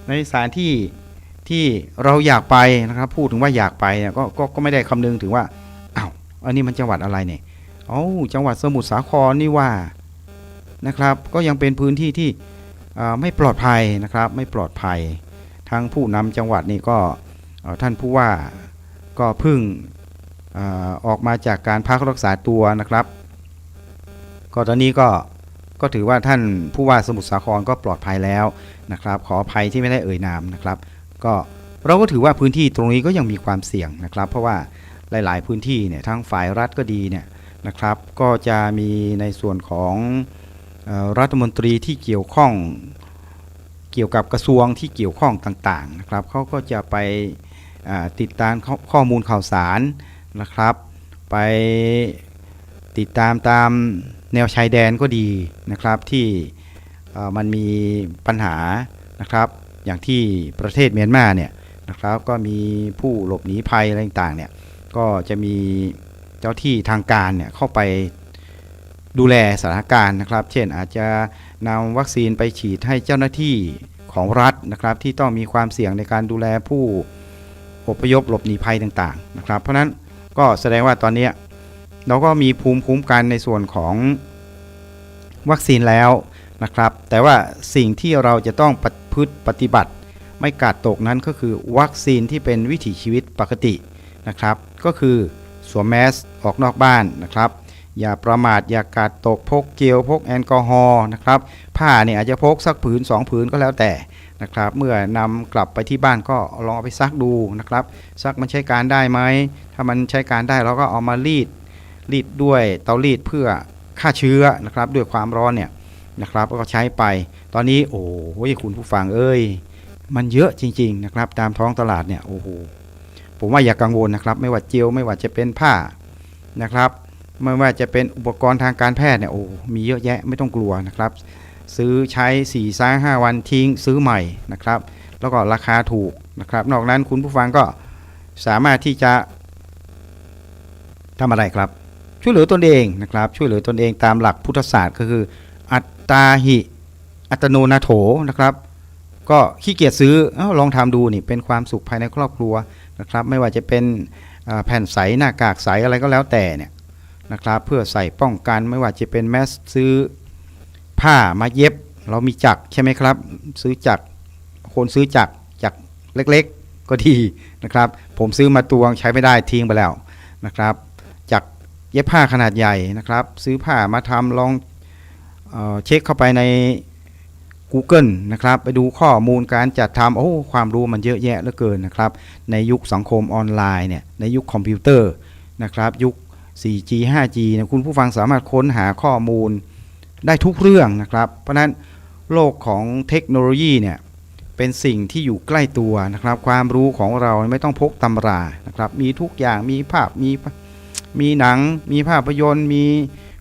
ในสถานที่เราอยากไปนะครับพูดถึงว่าอยากไปเนี่ยก็ไม่ได้คำนึงถึงว่าอ้าวอันนี้มันจังหวัดอะไรเนี่ยจังหวัดสมุทรสาครนี่ว่านะครับก็ยังเป็นพื้นที่ที่ไม่ปลอดภัยนะครับไม่ปลอดภัยทั้งผู้นำจังหวัดนี่ก็ท่านผู้ว่าก็เพิ่งออกมาจากการพักรักษาตัวนะครับก็ตอนนี้ก็ถือว่าท่านผู้ว่าสมุทรสาครก็ปลอดภัยแล้วนะครับขออภัยที่ไม่ได้เอ่ยนามนะครับก็เราก็ถือว่าพื้นที่ตรงนี้ก็ยังมีความเสี่ยงนะครับเพราะว่าหลายๆพื้นที่เนี่ยทั้งฝ่ายรัฐก็ดีเนี่ยนะครับก็จะมีในส่วนของรัฐมนตรีที่เกี่ยวข้องเกี่ยวกับกระทรวงที่เกี่ยวข้องต่างๆนะครับเขาก็จะไปติดตามข้อมูลข่าวสารนะครับไปติดตามแนวชายแดนก็ดีนะครับที่มันมีปัญหานะครับอย่างที่ประเทศเมียนมาเนี่ยนะครับก็มีผู้หลบหนีภัยอะไรต่างๆเนี่ยก็จะมีเจ้าที่ทางการเนี่ยเข้าไปดูแลสถานการณ์นะครับเช่นอาจจะนำวัคซีนไปฉีดให้เจ้าหน้าที่ของรัฐนะครับที่ต้องมีความเสี่ยงในการดูแลผู้อพยพหลบหนีภัยต่างๆนะครับเพราะนั้นก็แสดงว่าตอนนี้เราก็มีภูมิคุ้มกันในส่วนของวัคซีนแล้วนะครับแต่ว่าสิ่งที่เราจะต้องปฏิบัติไม่กาดตกนั้นก็คือวัคซีนที่เป็นวิถีชีวิตปกตินะครับก็คือสวมแมสออกนอกบ้านนะครับอย่าประมาทอย่ากาดตกพกเจลพกแอลกอฮอล์นะครับผ้าเนี่ยอาจจะพกสักผืน2ผืนก็แล้วแต่นะครับเมื่อนำกลับไปที่บ้านก็ลองเอาไปซักดูนะครับซักมันใช้การได้ไหมถ้ามันใช้การได้เราก็เอามารีดด้วยเตารีดเพื่อฆ่าเชื้อนะครับด้วยความร้อนเนี่ยนะครับก็ใช้ไปตอนนี้โอ้โหคุณผู้ฟังมันเยอะจริงๆนะครับตามท้องตลาดเนี่ยโอ้โหผมว่าอย่ากังวลนะครับไม่ว่าเจลไม่ว่าจะเป็นผ้านะครับไม่ว่าจะเป็นอุปกรณ์ทางการแพทย์เนี่ยโอ้มีเยอะแยะไม่ต้องกลัวนะครับซื้อใช้ 4-5 วันทิ้งซื้อใหม่นะครับแล้วก็ราคาถูกนะครับนอกนั้นคุณผู้ฟังก็สามารถที่จะทำอะไรครับช่วยเหลือตนเองนะครับช่วยเหลือตนเองตามหลักพุทธศาสตร์ก็คืออัตตาหิอัตโนนาโถนะครับก็ขี้เกียจซื้อลองทำดูนี่เป็นความสุขภายในครอบครัวนะครับไม่ว่าจะเป็นแผ่นใสหน้ากากใสอะไรก็แล้วแต่เนี่ยนะครับเพื่อใส่ป้องกันไม่ว่าจะเป็นแมสซื้อผ้ามาเย็บเรามีจักรใช่ไหมครับซื้อจักรคนซื้อจักรเล็กๆก็ดีนะครับผมซื้อมาตวงใช้ไม่ได้ทิ้งไปแล้วนะครับจักรเย็บผ้าขนาดใหญ่นะครับซื้อผ้ามาทำลองเช็คเข้าไปใน Google นะครับไปดูข้อมูลการจัดทำความรู้มันเยอะแยะเหลือเกินนะครับในยุคสังคมออนไลน์เนี่ยในยุคคอมพิวเตอร์นะครับยุค 4G 5G เนี่ยคุณผู้ฟังสามารถค้นหาข้อมูลได้ทุกเรื่องนะครับเพราะนั้นโลกของเทคโนโลยีเนี่ยเป็นสิ่งที่อยู่ใกล้ตัวนะครับความรู้ของเราไม่ต้องพกตำรานะครับมีทุกอย่างมีภาพมีหนังมีภาพยนตร์มี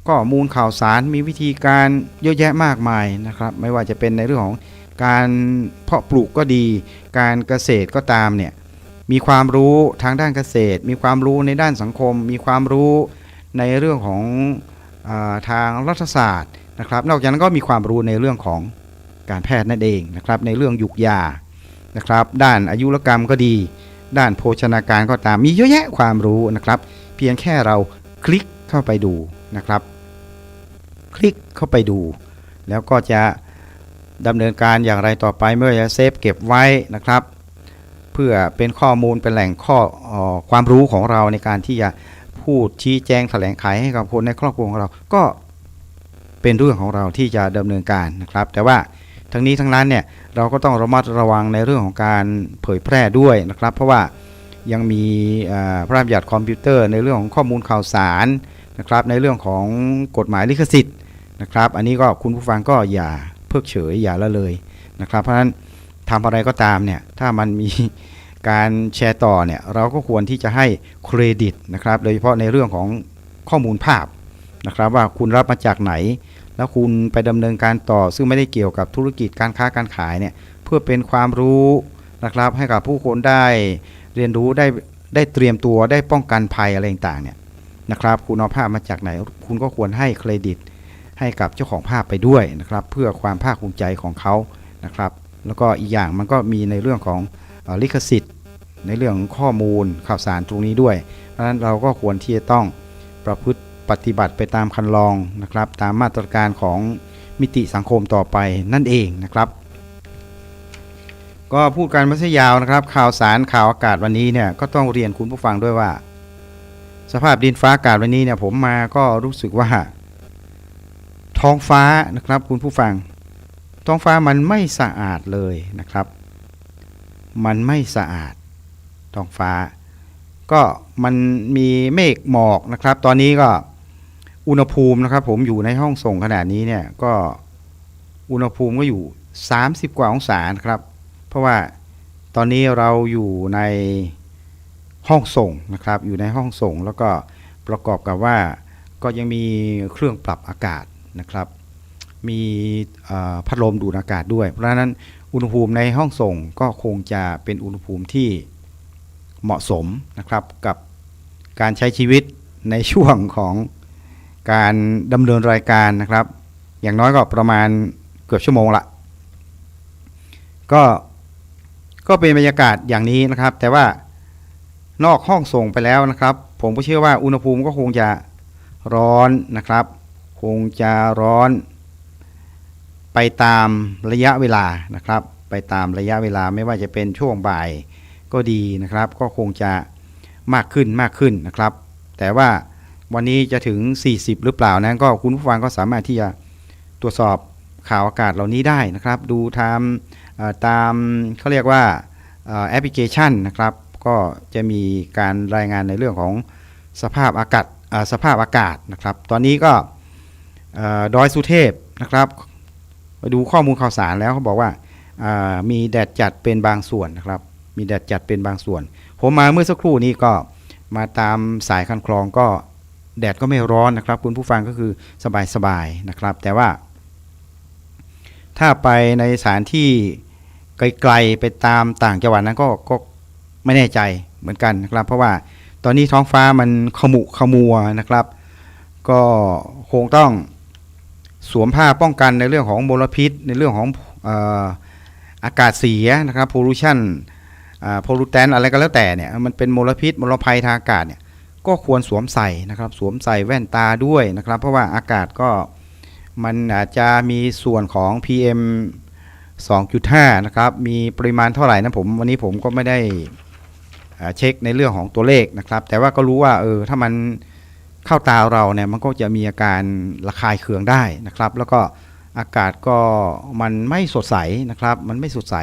ข้อมูลข่าวสารมีวิธีการเยอะแยะมากมายนะครับไม่ว่าจะเป็นในเรื่องของการเพาะปลูกก็ดีการเกษตรก็ตามเนี่ยมีความรู้ทางด้านเกษตรมีความรู้ในด้านสังคมมีความรู้ในเรื่องของทางรัฐศาสตร์นะครับนอกจากนั้นก็มีความรู้ในเรื่องของการแพทย์นั่นเองนะครับในเรื่องยุกยานะครับด้านอายุรกรรมก็ดีด้านโภชนาการก็ตามมีเยอะแยะความรู้นะครับเพียงแค่เราคลิกเข้าไปดูนะครับคลิกเข้าไปดูแล้วก็จะดำเนินการอย่างไรต่อไปเมื่อจะเซฟเก็บไว้นะครับเพื่อเป็นข้อมูลเป็นแหล่งความรู้ของเราในการที่จะพูดชี้แจงแถลงไขให้กับคนในครอบครัวของเราก็เป็นเรื่องของเราที่จะดำเนินการนะครับแต่ว่าทั้งนี้ทั้งนั้นเนี่ยเราก็ต้องระมัดระวังในเรื่องของการเผยแพร่ด้วยนะครับเพราะว่ายังมีพระราชบัญญัติคอมพิวเตอร์ในเรื่องของข้อมูลข่าวสารนะครับในเรื่องของกฎหมายลิขสิทธิ์ นะครับอันนี้ก็คุณผู้ฟังก็อย่าเพิกเฉยอย่าละเลยนะครับเพราะฉะนั้นทำอะไรก็ตามเนี่ยถ้ามันมีการแชร์ต่อเนี่ยเราก็ควรที่จะให้เครดิตนะครับโดยเฉพาะในเรื่องของข้อมูลภาพนะครับว่าคุณรับมาจากไหนแล้วคุณไปดำเนินการต่อซึ่งไม่ได้เกี่ยวกับธุรกิจการค้าการขายเนี่ยเพื่อเป็นความรู้นะครับให้กับผู้คนได้เรียนรู้ได้เตรียมตัวได้ป้องกันภัยอะไรต่างๆเนี่ยนะครับคุณเอาภาพมาจากไหนคุณก็ควรให้เครดิตให้กับเจ้าของภาพไปด้วยนะครับเพื่อความภาคภูมิใจของเขานะครับแล้วก็อีกอย่างมันก็มีในเรื่องของลิขสิทธิ์ในเรื่องของข้อมูลข่าวสารตรงนี้ด้วยเพราะฉะนั้นเราก็ควรที่จะต้องประพฤติปฏิบัติไปตามคันลองนะครับตามมาตรการของมิติสังคมต่อไปนั่นเองนะครับก็พูดกันไม่ใช่ยาวนะครับข่าวสารข่าวอากาศวันนี้เนี่ยก็ต้องเรียนคุณผู้ฟังด้วยว่าสภาพดินฟ้าอากาศวันนี้เนี่ยผมมาก็รู้สึกว่าท้องฟ้านะครับคุณผู้ฟังท้องฟ้ามันไม่สะอาดเลยนะครับมันไม่สะอาดท้องฟ้าก็มันมีเมฆหมอกนะครับตอนนี้ก็อุณหภูมินะครับผมอยู่ในห้องส่งขนาดนี้เนี่ยก็อุณหภูมิก็อยู่30กว่าองศานะครับเพราะว่าตอนนี้เราอยู่ในห้องส่งนะครับอยู่ในห้องส่งแล้วก็ประกอบกับว่าก็ยังมีเครื่องปรับอากาศนะครับมีพัดลมดูดอากาศด้วยเพราะฉะนั้นอุณหภูมิในห้องส่งก็คงจะเป็นอุณหภูมิที่เหมาะสมนะครับกับการใช้ชีวิตในช่วงของการดำเนินรายการนะครับอย่างน้อยก็ประมาณเกือบชั่วโมงละก็เป็นบรรยากาศอย่างนี้นะครับแต่ว่านอกห้องส่งไปแล้วนะครับผมก็เชื่อว่าอุณหภูมิก็คงจะร้อนนะครับคงจะร้อนไปตามระยะเวลานะครับไปตามระยะเวลาไม่ว่าจะเป็นช่วงบ่ายก็ดีนะครับก็คงจะมากขึ้นนะครับแต่ว่าวันนี้จะถึง40หรือเปล่านั้นก็คุณผู้ฟังก็สามารถที่จะตรวจสอบข่าวอากาศเหล่านี้ได้นะครับดูตามเขาเรียกว่าแอปพลิเคชันนะครับก็จะมีการรายงานในเรื่องของสภาพอากาศนะครับตอนนี้ก็ดอยสุเทพนะครับไปดูข้อมูลข่าวสารแล้วเขาบอกว่ามีแดดจัดเป็นบางส่วนนะครับมีแดดจัดเป็นบางส่วนผมมาเมื่อสักครู่นี้ก็มาตามสายคันคลองก็แดดก็ไม่ร้อนนะครับคุณผู้ฟังก็คือสบายๆนะครับแต่ว่าถ้าไปในสถานที่ไกลๆไปตามต่างจังหวัดนั้นก็ไม่แน่ใจเหมือนกันนะครับเพราะว่าตอนนี้ท้องฟ้ามันขมุขมัวนะครับก็คงต้องสวมผ้าป้องกันในเรื่องของมลพิษในเรื่องของอากาศเสียนะครับ pollution pollutant อะไรก็แล้วแต่เนี่ยมันเป็นมลพิษมลภัยทางอากาศเนี่ยก็ควรสวมใส่นะครับสวมใส่แว่นตาด้วยนะครับเพราะว่าอากาศก็มันอาจจะมีส่วนของ PM 2.5 นะครับมีปริมาณเท่าไหร่นะวันนี้ผมก็ไม่ได้เช็คในเรื่องของตัวเลขนะครับแต่ว่าก็รู้ว่าถ้ามันเข้าตาเราเนี่ยมันก็จะมีอาการระคายเคืองได้นะครับแล้วก็อากาศก็มันไม่สดใสนะครับมันไม่สดใส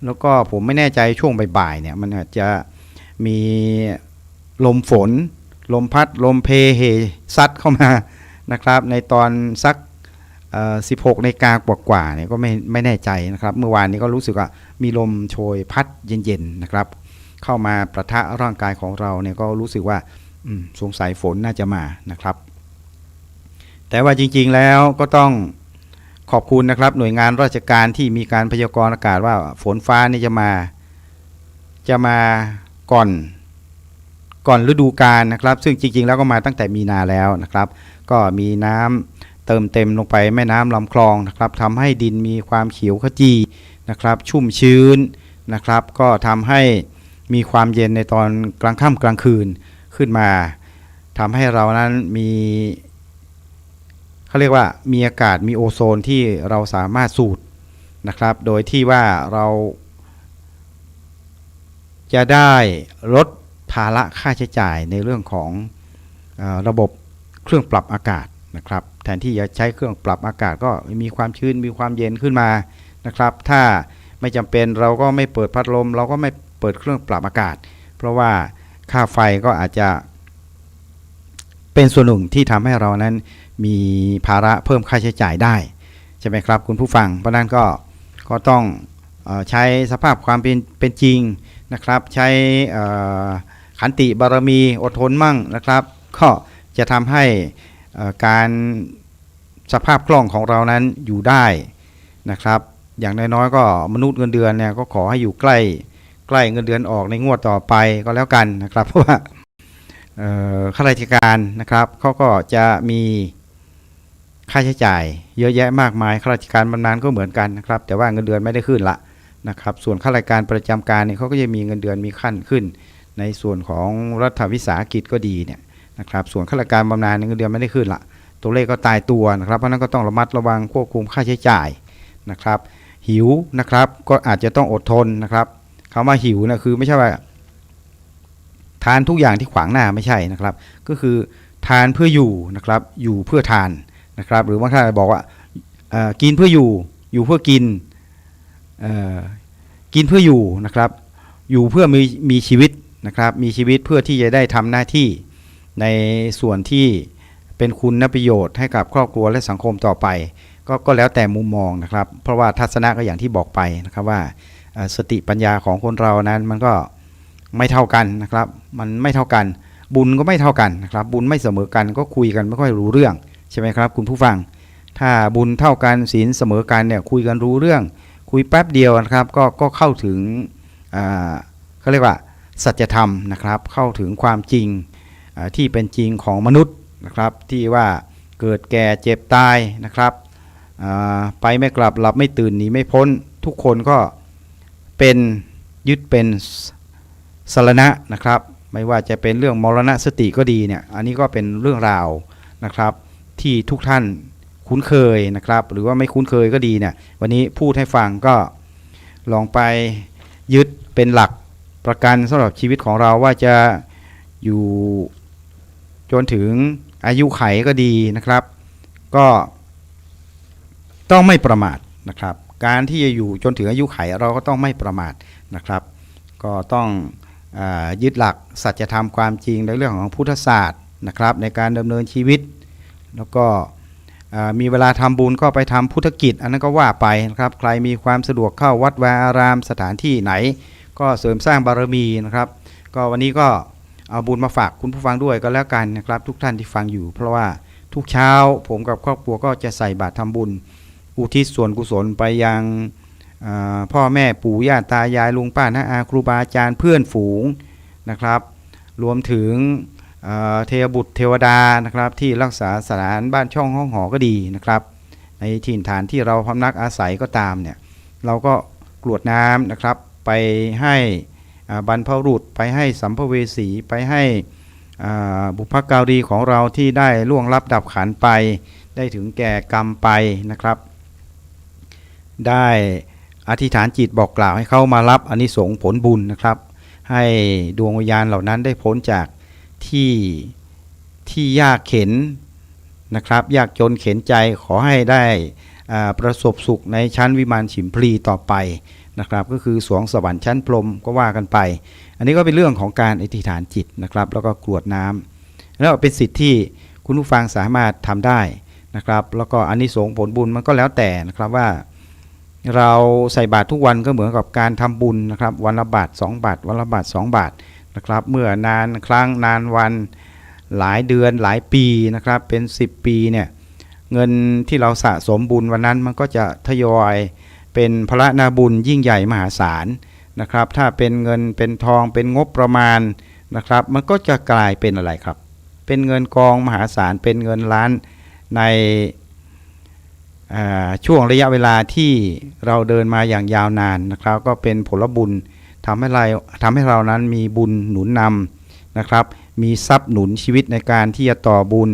แล้วก็ผมไม่แน่ใจช่วงบ่ายๆเนี่ยมันอาจจะมีลมฝนลมพัดลมเพเฮซัดเข้ามานะครับในตอนสัก16 นาฬิกากว่าเนี่ยก็ไม่แน่ใจนะครับเมื่อวานนี้ก็รู้สึกว่ามีลมโชยพัดเย็นๆนะครับเข้ามาประทะร่างกายของเราเนี่ยก็รู้สึกว่าสงสัยฝนน่าจะมานะครับแต่ว่าจริงๆแล้วก็ต้องขอบคุณนะครับหน่วยงานราชการที่มีการพยากรณ์อากาศว่าฝนฟ้านี่จะมาก่อนฤดูกาลนะครับซึ่งจริงๆแล้วก็มาตั้งแต่มีนาแล้วนะครับก็มีน้ำเติมเต็มลงไปแม่น้ำลำคลองนะครับทำให้ดินมีความเขียวขจีนะครับชุ่มชื้นนะครับก็ทำให้มีความเย็นในตอนกลางค่ำกลางคืนขึ้นมาทำให้เรานั้นเขาเรียกว่ามีอากาศมีโอโซนที่เราสามารถสูดนะครับโดยที่ว่าเราจะได้ลดภาระค่าใช้จ่ายในเรื่องของระบบเครื่องปรับอากาศนะครับแทนที่จะใช้เครื่องปรับอากาศก็มีความชื้นมีความเย็นขึ้นมานะครับถ้าไม่จำเป็นเราก็ไม่เปิดพัดลมเราก็ไม่เปิดเครื่องปรับอากาศเพราะว่าค่าไฟก็อาจจะ เป็นส่วนหนึ่งที่ทำให้เรานั้นมีภาระเพิ่มค่าใช้จ่ายได้ใช่ไหมครับคุณผู้ฟังเพราะนั้นก็ต้องใช้สภาพความเป็นจริงนะครับใช้ขันติบารมีอดทนมั่งนะครับก็จะทำให้การสภาพคล่องของเรานั้นอยู่ได้นะครับอย่างน้อยๆก็มนุษย์เงินเดือนเนี่ยก็ขอให้อยู่ใกล้เงินเดือนออกในงวดต่อไปก็แล้วกันนะครับเพราะว่าข้าราชการนะครับเขาก็จะมีค่าใช้จ่ายเยอะแยะมากมายข้าราชการบำนาญก็เหมือนกันนะครับแต่ว่าเงินเดือนไม่ได้ขึ้นละนะครับส่วนข้าราชการประจำการเนี่ยเขาก็จะมีเงินเดือนมีขั้นขึ้นในส่วนของรัฐวิสาหกิจก็ดีเนี่ยนะครับส่วนข้าราชการบำนาญเงินเดือนไม่ได้ขึ้นละตัวเลขก็ตายตัวนะครับเพราะนั้นก็ต้องระมัดระวังควบคุมค่าใช้จ่ายนะครับหิวนะครับก็อาจจะต้องอดทนนะครับคำว่าหิวนะคือไม่ใช่ว่าทานทุกอย่างที่ขวางหน้าไม่ใช่นะครับก็คือทานเพื่ออยู่นะครับอยู่เพื่อทานนะครับหรือบางท่านบอกว่ากินเพื่ออยู่เพื่อกินกินเพื่ออยู่นะครับอยู่เพื่อมีชีวิตนะครับมีชีวิตเพื่อที่จะได้ทำหน้าที่ในส่วนที่เป็นคุณประโยชน์ให้กับครอบครัวและสังคมต่อไปก็แล้วแต่มุมมองนะครับเพราะว่าทัศนะก็อย่างที่บอกไปนะครับว่าสติปัญญาของคนเรานั้นมันก็ไม่เท่ากันนะครับมันไม่เท่ากันบุญก็ไม่เท่ากันนะครับบุญไม่เสมอกันก็คุยกันไม่ค่อยรู้เรื่องใช่ไหมครับคุณผู้ฟังถ้าบุญเท่ากันศีลเสมอกันเนี่ยคุยกันรู้เรื่องคุยแป๊บเดียวนะครับก็เข้าถึงเขาเรียกว่าสัจธรรมนะครับเข้าถึงความจริงที่เป็นจริงของมนุษย์นะครับที่ว่าเกิดแก่เจ็บตายนะครับไปไม่กลับหลับไม่ตื่นหนีไม่พ้นทุกคนก็เป็นยึดเป็นสรณะนะครับไม่ว่าจะเป็นเรื่องมรณะสติก็ดีเนี่ยอันนี้ก็เป็นเรื่องราวนะครับที่ทุกท่านคุ้นเคยนะครับหรือว่าไม่คุ้นเคยก็ดีเนี่ยวันนี้พูดให้ฟังก็ลองไปยึดเป็นหลักประกันสำหรับชีวิตของเราว่าจะอยู่จนถึงอายุไขก็ดีนะครับก็ต้องไม่ประมาทนะครับการที่จะอยู่จนถึงอายุไขเราก็ต้องไม่ประมาทนะครับก็ต้องยึดหลักสัจธรรมความจริงในเรื่องของพุทธศาสตร์นะครับในการดำเนินชีวิตแล้วก็มีเวลาทำบุญก็ไปทำพุทธกิจอันนั้นก็ว่าไปนะครับใครมีความสะดวกเข้าวัดวาอารามสถานที่ไหนก็เสริมสร้างบารมีนะครับก็วันนี้ก็เอาบุญมาฝากคุณผู้ฟังด้วยก็แล้วกันนะครับทุกท่านที่ฟังอยู่เพราะว่าทุกเช้าผมกับครอบครัวก็จะใส่บาตรทำบุญอุทิศส่วนกุศลไปยังพ่อแม่ปู่ย่าตายายลุงป้าน้าอาครูบาอาจารย์เพื่อนฝูงนะครับรวมถึงเทวบุตรเทวดานะครับที่รักษาสถานบ้านช่องห้องหอก็ดีนะครับในถิ่นฐานที่เราพำนักอาศัยก็ตามเนี่ยเราก็กรวดน้ำนะครับไปให้บรรพบุรุษไปให้สัมภเวสีไปให้บุพการีของเราที่ได้ล่วงลับดับขันไปได้ถึงแก่กรรมไปนะครับได้อธิษฐานจิตบอกกล่าวให้เขามารับอานิสงส์ผลบุญนะครับให้ดวงวิญญาณเหล่านั้นได้พ้นจากที่ยากเข็ญนะครับยากจนเข็ญใจขอให้ได้ประสบสุขในชั้นวิมานฉิมพลีต่อไปนะครับก็คือสวงสวรรค์ชั้นพรหมก็ว่ากันไปอันนี้ก็เป็นเรื่องของการอธิษฐานจิตนะครับแล้วก็กรวดน้ำแล้วเป็นสิทธิ์ที่คุณผู้ฟังสามารถทำได้นะครับแล้วก็อานิสงส์ผลบุญมันก็แล้วแต่นะครับว่าเราใส่บาตรทุกวันก็เหมือนกับการทำบุญนะครับวันละบาท2บาทวันละบาท2บาทนะครับเมื่อนานครั้งนานวันหลายเดือนหลายปีนะครับเป็น10ปีเนี่ยเงินที่เราสะสมบุญวันนั้นมันก็จะทยอยเป็นพระนาบุญยิ่งใหญ่มหาศาลนะครับถ้าเป็นเงินเป็นทองเป็นงบประมาณนะครับมันก็จะกลายเป็นอะไรครับเป็นเงินกองมหาศาลเป็นเงินล้านในช่วงระยะเวลาที่เราเดินมาอย่างยาวนานนะครับก็เป็นผลบุญทำให้เรานั้นมีบุญหนุนนำนะครับมีทรัพย์หนุนชีวิตในการที่จะต่อบุญ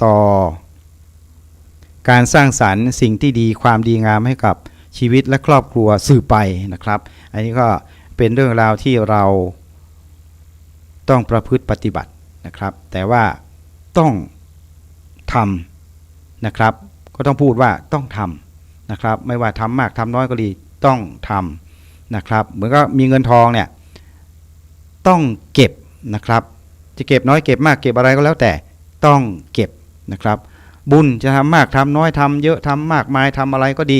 ต่อการสร้างสรรค์สิ่งที่ดีความดีงามให้กับชีวิตและครอบครัวสืบไปนะครับอันนี้ก็เป็นเรื่องราวที่เราต้องประพฤติปฏิบัตินะครับแต่ว่าต้องทำนะครับก็ต้องพูดว่าต้องทำนะครับไม่ว่าทำมากทำน้อยก็ดีต้องทำนะครับเหมือนก็มีเงินทองเนี่ยต้องเก็บนะครับจะเก็บน้อยเก็บมากเก็บอะไรก็แล้วแต่ ต้องเก็บนะครับบุญจะทำมากทำน้อยทำเยอะทำมากมายทำอะไรก็ดี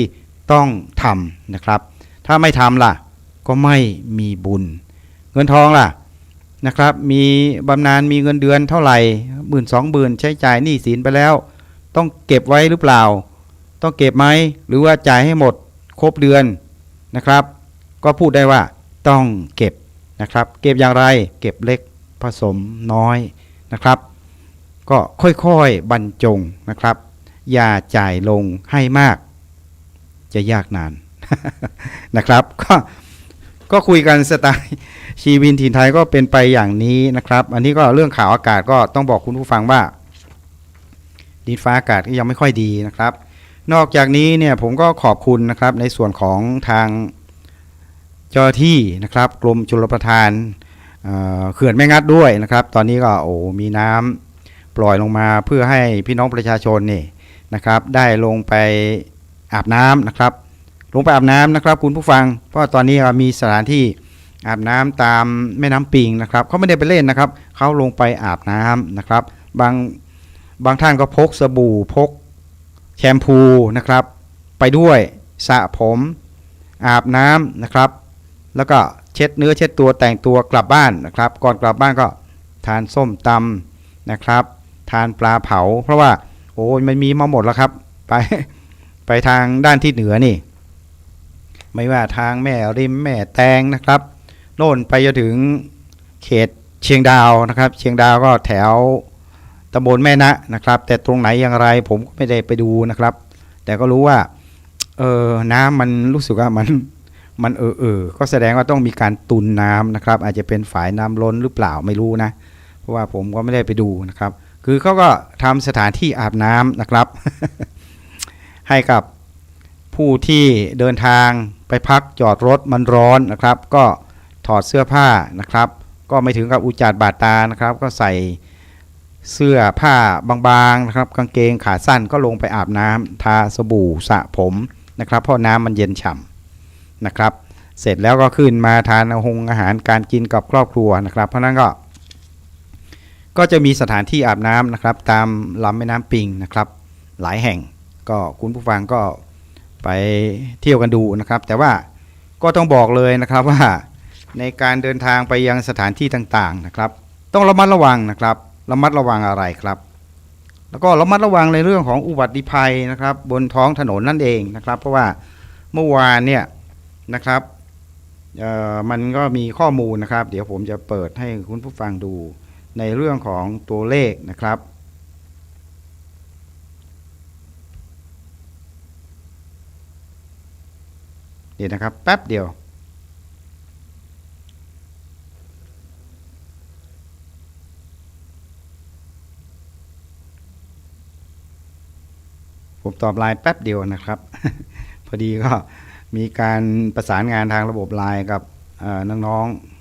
ต้องทำนะครับถ้าไม่ทำล่ะก็ไม่มีบุญเงินทองล่ะนะครับมีบำนาญมีเงินเดือนเท่าไหร่10,000 20,000ใช้จ่ายหนี้สินไปแล้วต้องเก็บไว้หรือเปล่าต้องเก็บไหมหรือว่าจ่ายให้หมดครบเดือนนะครับก็พูดได้ว่าต้องเก็บนะครับเก็บอย่างไรเก็บเล็กผสมน้อยนะครับก็ค่อยๆบรรจงนะครับอย่าจ่ายลงให้มากจะยากนาน นะครับก็คุยกันสไตล์ชีวินถิ่นไทยก็เป็นไปอย่างนี้นะครับอันนี้ก็เรื่องข่าวอากาศก็ต้องบอกคุณผู้ฟังว่าดินฟ้าอากาศก็ยังไม่ค่อยดีนะครับนอกจากนี้เนี่ยผมก็ขอบคุณนะครับในส่วนของทางเจ้าที่นะครับกรมชลประทานเขื่อนแม่งัดด้วยนะครับตอนนี้ก็มีน้ำปล่อยลงมาเพื่อให้พี่น้องประชาชนนี่นะครับได้ลงไปอาบน้ำนะครับลงไปอาบน้ำนะครับคุณผู้ฟังเพราะตอนนี้มีสถานที่อาบน้ำตามแม่น้ำปิงนะครับเขาไม่ได้ไปเล่นนะครับเขาลงไปอาบน้ำนะครับบางท่านก็พกสบู่พกแชมพูนะครับไปด้วยสระผมอาบน้ำนะครับแล้วก็เช็ดเนื้อเช็ดตัวแต่งตัวกลับบ้านนะครับก่อนกลับบ้านก็ทานส้มตำนะครับทานปลาเผาเพราะว่ามันมีมาหมดแล้วครับไปทางด้านที่เหนือนี่ไม่ว่าทางแม่ริมแม่แตงนะครับโน่นไปจนถึงเขตเชียงดาวนะครับเชียงดาวก็แถวตำบลแม่นะนะครับแต่ตรงไหนอย่างไรผมก็ไม่ได้ไปดูนะครับแต่ก็รู้ว่าน้ำมันรู้สึกว่ามันก็แสดงว่าต้องมีการตุนน้ำนะครับอาจจะเป็นฝายน้ำล้นหรือเปล่าไม่รู้นะเพราะว่าผมก็ไม่ได้ไปดูนะครับคือเขาก็ทำสถานที่อาบน้ำนะครับ ให้กับผู้ที่เดินทางไปพักจอดรถมันร้อนนะครับก็ถอดเสื้อผ้านะครับก็ไม่ถึงกับอุจจาระบาดตานะครับก็ใส่เสื้อผ้าบางๆนะครับกางเกงขาสั้นก็ลงไปอาบน้ำทาสบู่สระผมนะครับเพราะน้ำมันเย็นฉ่ำนะครับเสร็จแล้วก็ขึ้นมาทานอาหารการกินกับครอบครัวนะครับเพราะนั้นก็จะมีสถานที่อาบน้ำนะครับตามลำแม่น้ำปิงนะครับหลายแห่งก็คุณผู้ฟังก็ไปเที่ยวกันดูนะครับแต่ว่าก็ต้องบอกเลยนะครับว่าในการเดินทางไปยังสถานที่ต่างๆนะครับต้องระมัดระวังนะครับระมัดระวังอะไรครับแล้วก็ระมัดระวังในเรื่องของอุบัติภัยนะครับบนท้องถนนนั่นเองนะครับเพราะว่าเมื่อวานเนี่ยนะครับมันก็มีข้อมูลนะครับเดี๋ยวผมจะเปิดให้คุณผู้ฟังดูในเรื่องของตัวเลขนะครับเดี๋ยวนะครับแป๊บเดียวผมตอบไลน์แป๊บเดียวนะครับ พอดีก็มีการประสานงานทางระบบไลน์กับน้องๆ